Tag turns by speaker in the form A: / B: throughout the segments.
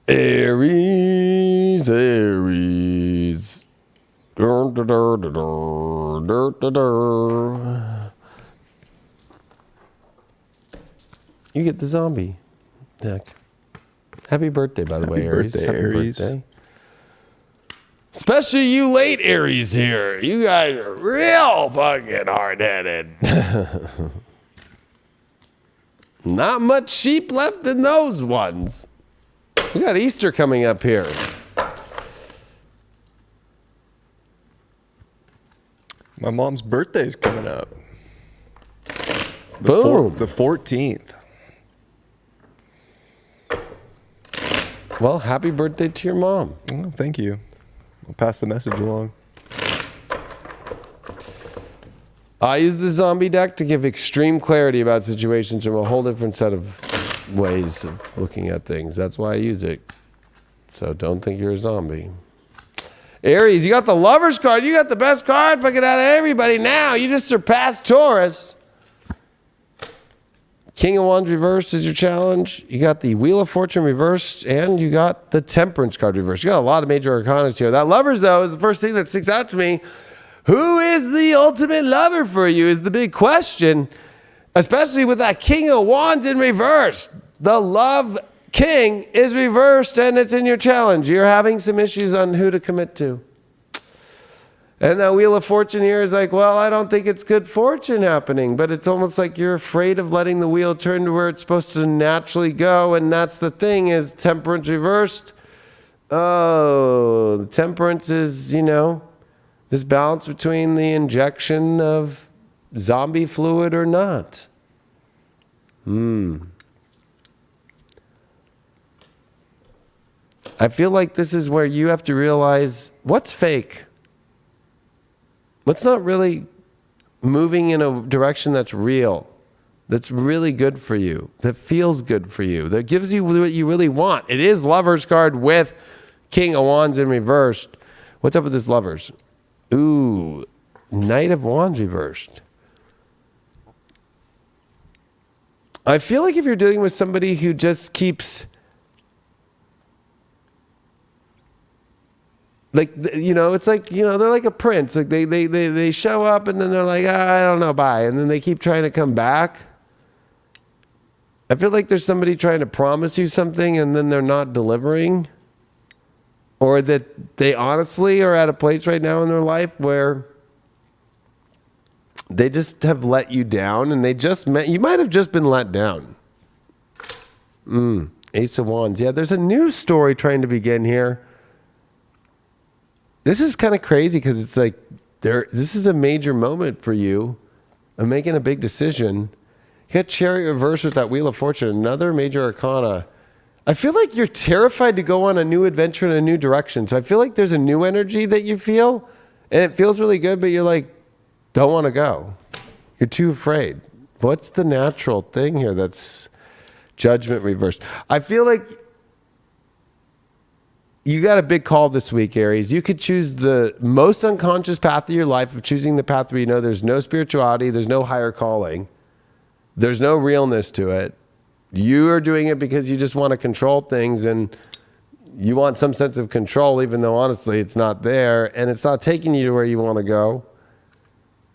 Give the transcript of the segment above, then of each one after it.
A: Aries, Aries. Dur, dur, dur, dur, dur, dur, dur. You get the zombie deck. Happy birthday, by the way, Aries.
B: Happy birthday.
A: Especially you late Aries here. You guys are real fucking hard-headed. Not much sheep left in those ones. We got Easter coming up here.
B: My mom's birthday's coming up.
A: Boom.
B: The 14th.
A: Well, happy birthday to your mom.
B: Oh, thank you. I'll pass the message along.
A: I use the zombie deck to give extreme clarity about situations from a whole different set of ways of looking at things. That's why I use it. So don't think you're a zombie. Aries, you got the Lovers card. You got the best card fucking out of everybody now. You just surpassed Taurus. King of Wands reversed is your challenge. You got the Wheel of Fortune reversed, and you got the Temperance card reversed. You got a lot of major arcana here. That Lovers, though, is the first thing that sticks out to me. Who is the ultimate lover for you is the big question, especially with that King of Wands in reverse. The Love King is reversed, and it's in your challenge. You're having some issues on who to commit to. And that Wheel of Fortune here is like, well, I don't think it's good fortune happening, but it's almost like you're afraid of letting the wheel turn to where it's supposed to naturally go, and that's the thing, is Temperance reversed. Oh, Temperance is, you know, this balance between the injection of zombie fluid or not. I feel like this is where you have to realize what's fake. What's not really moving in a direction that's real, that's really good for you, that feels good for you, that gives you what you really want. It is Lovers card with King of Wands in reversed. What's up with this Lovers? Ooh, Knight of Wands reversed. I feel like if you're dealing with somebody who just keeps... like, you know, it's like, you know, they're like a prince. Like they show up and then they're like, I don't know, bye. And then they keep trying to come back. I feel like there's somebody trying to promise you something and then they're not delivering. Or that they honestly are at a place right now in their life where they just have let you down and you might have just been let down. Ace of Wands. Yeah, there's a new story trying to begin here. This is kind of crazy because it's like this is a major moment for you of making a big decision. You got Chariot reverse with that Wheel of Fortune, another major arcana. I feel like you're terrified to go on a new adventure in a new direction. So I feel like there's a new energy that you feel, and it feels really good, but you're like, don't want to go. You're too afraid. What's the natural thing here that's Judgment reversed? I feel like you got a big call this week, Aries. You could choose the most unconscious path of your life of choosing the path where you know there's no spirituality, there's no higher calling, there's no realness to it. You are doing it because you just want to control things and you want some sense of control, even though honestly it's not there and it's not taking you to where you want to go.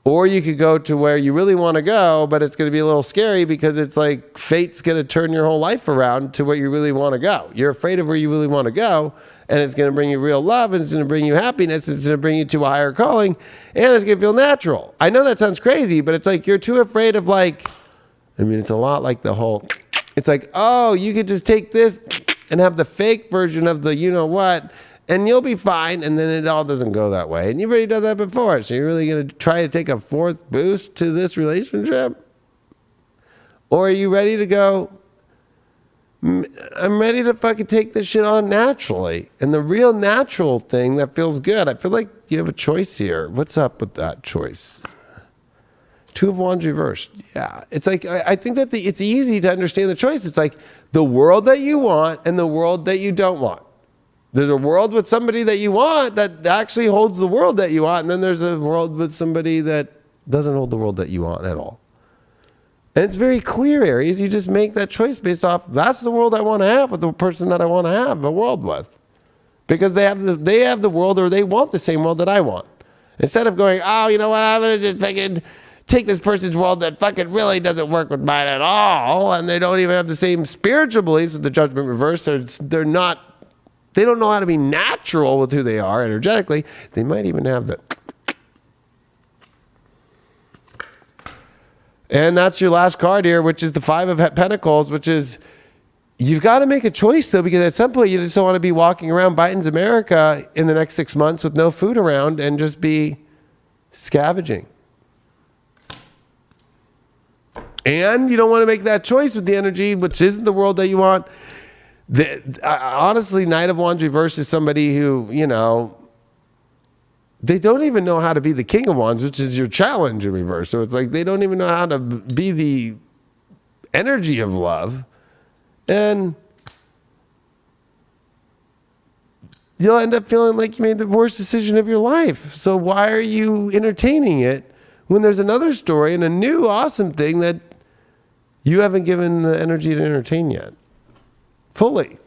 A: Or you could go to where you really want to go, but it's going to be a little scary because it's like fate's going to turn your whole life around to where you really want to go. You're afraid of where you really want to go, and it's going to bring you real love, and it's going to bring you happiness, and it's going to bring you to a higher calling, and it's going to feel natural. I know that sounds crazy, but it's like you're too afraid of it's a lot like the whole, it's like, oh, you could just take this and have the fake version of the you-know-what, and you'll be fine, and then it all doesn't go that way. And you've already done that before, so you're really going to try to take a fourth boost to this relationship? Or are you ready to go, I'm ready to fucking take this shit on naturally? And the real natural thing that feels good, I feel like you have a choice here. What's up with that choice? Two of Wands reversed. Yeah. It's like, I think that it's easy to understand the choice. It's like the world that you want and the world that you don't want. There's a world with somebody that you want that actually holds the world that you want. And then there's a world with somebody that doesn't hold the world that you want at all. And it's very clear, Aries. You just make that choice based off, that's the world I want to have with the person that I want to have a world with. Because they have the world, or they want the same world that I want. Instead of going, oh, you know what, I'm going to just fucking take this person's world that fucking really doesn't work with mine at all, and they don't even have the same spiritual beliefs of the judgment reverse. They don't know how to be natural with who they are energetically. They might even have the... And that's your last card here, which is the Five of Pentacles, which is, you've got to make a choice, though, because at some point you just don't want to be walking around Biden's America in the next 6 months with no food around and just be scavenging. And you don't want to make that choice with the energy, which isn't the world that you want. Honestly, Knight of Wands reverse is somebody who, you know, they don't even know how to be the King of Wands, which is your challenge in reverse. So it's like they don't even know how to be the energy of love. And you'll end up feeling like you made the worst decision of your life. So why are you entertaining it when there's another story and a new awesome thing that you haven't given the energy to entertain yet? Fully.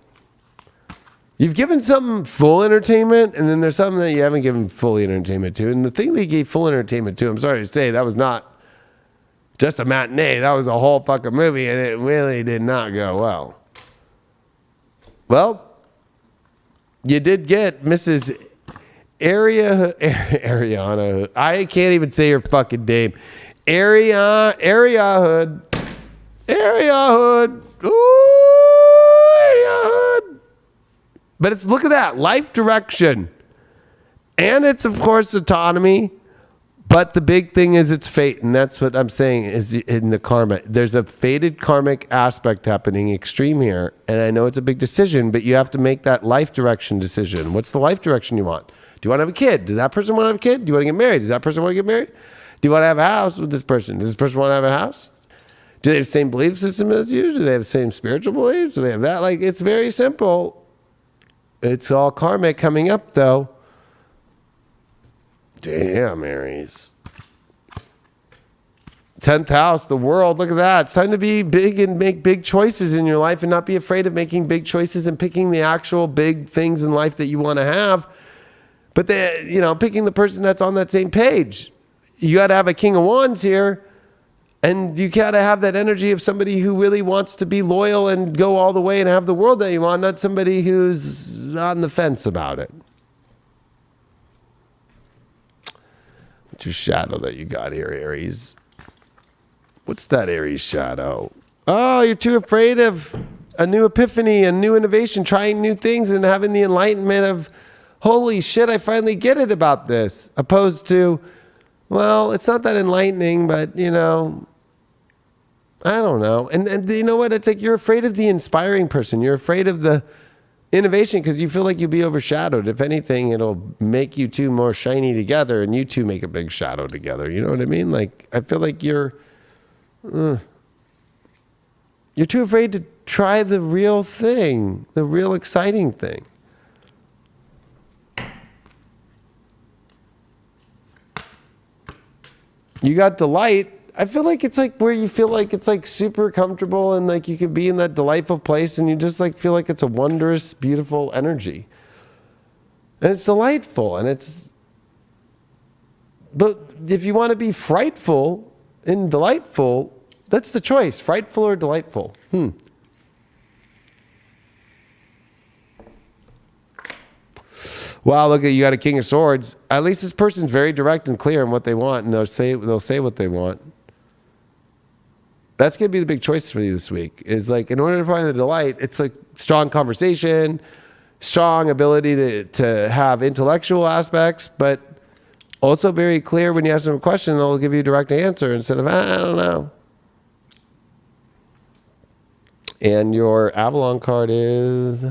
A: You've given something full entertainment, and then there's something that you haven't given fully entertainment to. And the thing that you gave full entertainment to, I'm sorry to say, that was not just a matinee. That was a whole fucking movie, and it really did not go well. Well, you did get Mrs. Ariana. I can't even say her fucking name. Area Hood. Ooh, Area Hood. But it's, look at that, life direction. And it's, of course, autonomy. But the big thing is it's fate. And that's what I'm saying is in the karma. There's a fated karmic aspect happening extreme here. And I know it's a big decision, but you have to make that life direction decision. What's the life direction you want? Do you want to have a kid? Does that person want to have a kid? Do you want to get married? Does that person want to get married? Do you want to have a house with this person? Does this person want to have a house? Do they have the same belief system as you? Do they have the same spiritual beliefs? Do they have that? Like, it's very simple. It's all karmic coming up, though. Damn, Aries. 10th house, the world. Look at that. It's time to be big and make big choices in your life and not be afraid of making big choices and picking the actual big things in life that you want to have. But picking the person that's on that same page. You got to have a King of Wands here. And you got to have that energy of somebody who really wants to be loyal and go all the way and have the world that you want, not somebody who's on the fence about it. What's your shadow that you got here, Aries? What's that Aries shadow? Oh, you're too afraid of a new epiphany, a new innovation, trying new things and having the enlightenment of, holy shit, I finally get it about this. Opposed to, well, it's not that enlightening, but, you know, I don't know. And you know what? It's like you're afraid of the inspiring person. You're afraid of the innovation because you feel like you'll be overshadowed. If anything, it'll make you two more shiny together and you two make a big shadow together. You know what I mean? Like, I feel like you're too afraid to try the real thing, the real exciting thing. You got delight. I feel like it's like where you feel like it's like super comfortable and like you can be in that delightful place and you just like feel like it's a wondrous, beautiful energy. And it's delightful and but if you want to be frightful and delightful, that's the choice, frightful or delightful. Wow, look at, you got a King of Swords. At least this person's very direct and clear on what they want, and they'll say what they want. That's going to be the big choice for you this week. Is like, in order to find the delight, it's like strong conversation, strong ability to have intellectual aspects, but also very clear when you ask them a question, they'll give you a direct answer instead of, I don't know. And your Avalon card is...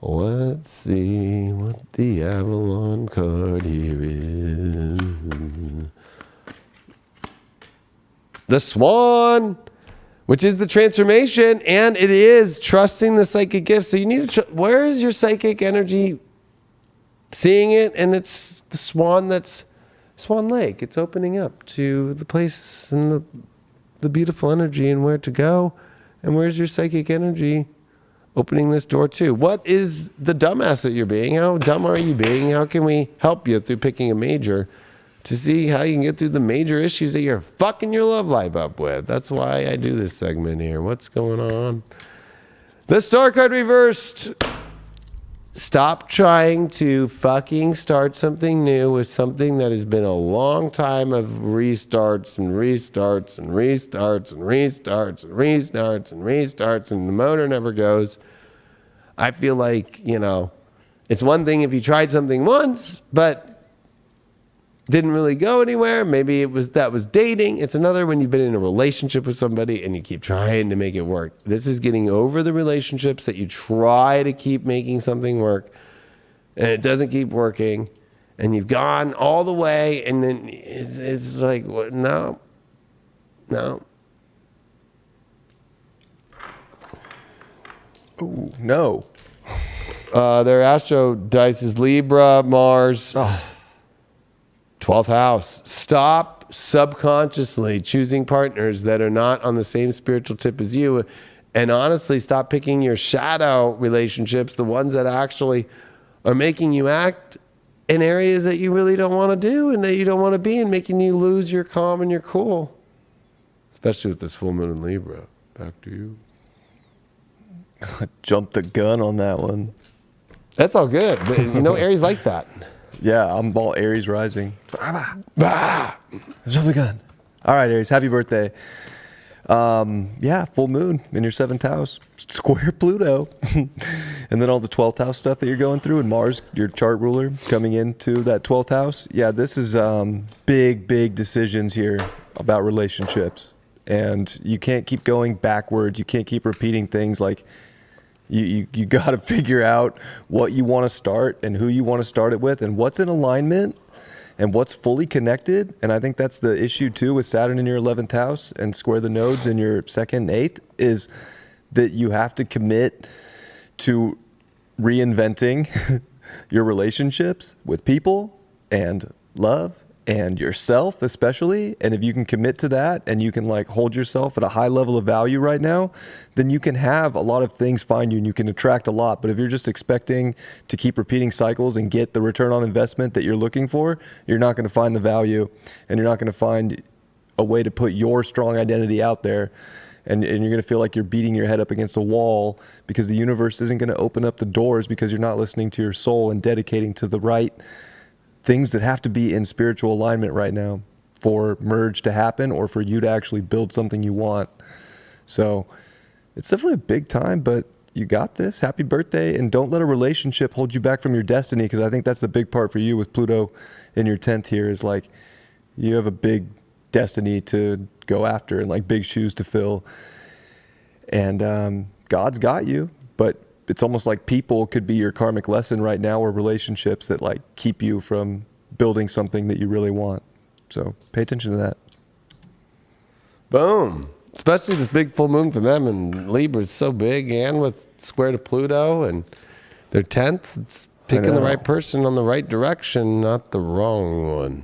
A: Let's see what the Avalon card here is. The Swan, which is the transformation, and it is trusting the psychic gift. So you need to, where is your psychic energy seeing it? And it's the Swan, that's Swan Lake. It's opening up to the place in the the beautiful energy and where to go. And where's your psychic energy opening this door too? What is the dumbass that you're being? How dumb are you being? How can we help you through picking a major to see how you can get through the major issues that you're fucking your love life up with? That's why I do this segment here. What's going on? The star card reversed. Stop trying to fucking start something new with something that has been a long time of restarts and restarts and restarts and restarts and restarts and restarts, and the motor never goes. I feel like, it's one thing if you tried something once, but didn't really go anywhere. Maybe that was dating. It's another when you've been in a relationship with somebody and you keep trying to make it work. This is getting over the relationships that you try to keep making something work and it doesn't keep working, and you've gone all the way, and then it's like, what? No.
B: Ooh, no.
A: Their Astro dice is Libra, Mars. 12th house. Stop subconsciously choosing partners that are not on the same spiritual tip as you. And honestly, stop picking your shadow relationships, the ones that actually are making you act in areas that you really don't want to do and that you don't want to be, and making you lose your calm and your cool. Especially with this full moon in Libra. Back to you.
B: Jumped the gun on that one.
A: That's all good. But, Aries like that.
B: Yeah, I'm all Aries rising.
A: Ah.
B: Jump the gun. All right, Aries, happy birthday. Yeah, full moon in your 7th house, square Pluto. And then all the 12th house stuff that you're going through, and Mars, your chart ruler, coming into that 12th house. Yeah, this is big decisions here about relationships. And you can't keep going backwards. You can't keep repeating things. Like, you got to figure out what you want to start and who you want to start it with and what's in alignment and what's fully connected. And I think that's the issue too with Saturn in your 11th house and square the nodes in your 2nd and 8th, is that you have to commit to reinventing your relationships with people and love and yourself especially. And if you can commit to that and you can hold yourself at a high level of value right now, then you can have a lot of things find you and you can attract a lot. But if you're just expecting to keep repeating cycles and get the return on investment that you're looking for, you're not going to find the value, and you're not going to find a way to put your strong identity out there. And you're going to feel like you're beating your head up against a wall because the universe isn't going to open up the doors because you're not listening to your soul and dedicating to the right things that have to be in spiritual alignment right now for merge to happen or for you to actually build something you want. So it's definitely a big time, but you got this. Happy birthday. And don't let a relationship hold you back from your destiny, because I think that's the big part for you with Pluto in your 10th here, is you have a big destiny to go after and big shoes to fill. And God's got you, but it's almost like people could be your karmic lesson right now, or relationships that keep you from building something that you really want. So pay attention to that.
A: Boom. Especially this big full moon for them, and Libra is so big, and with square to Pluto and their 10th, it's picking the right person on the right direction, not the wrong one.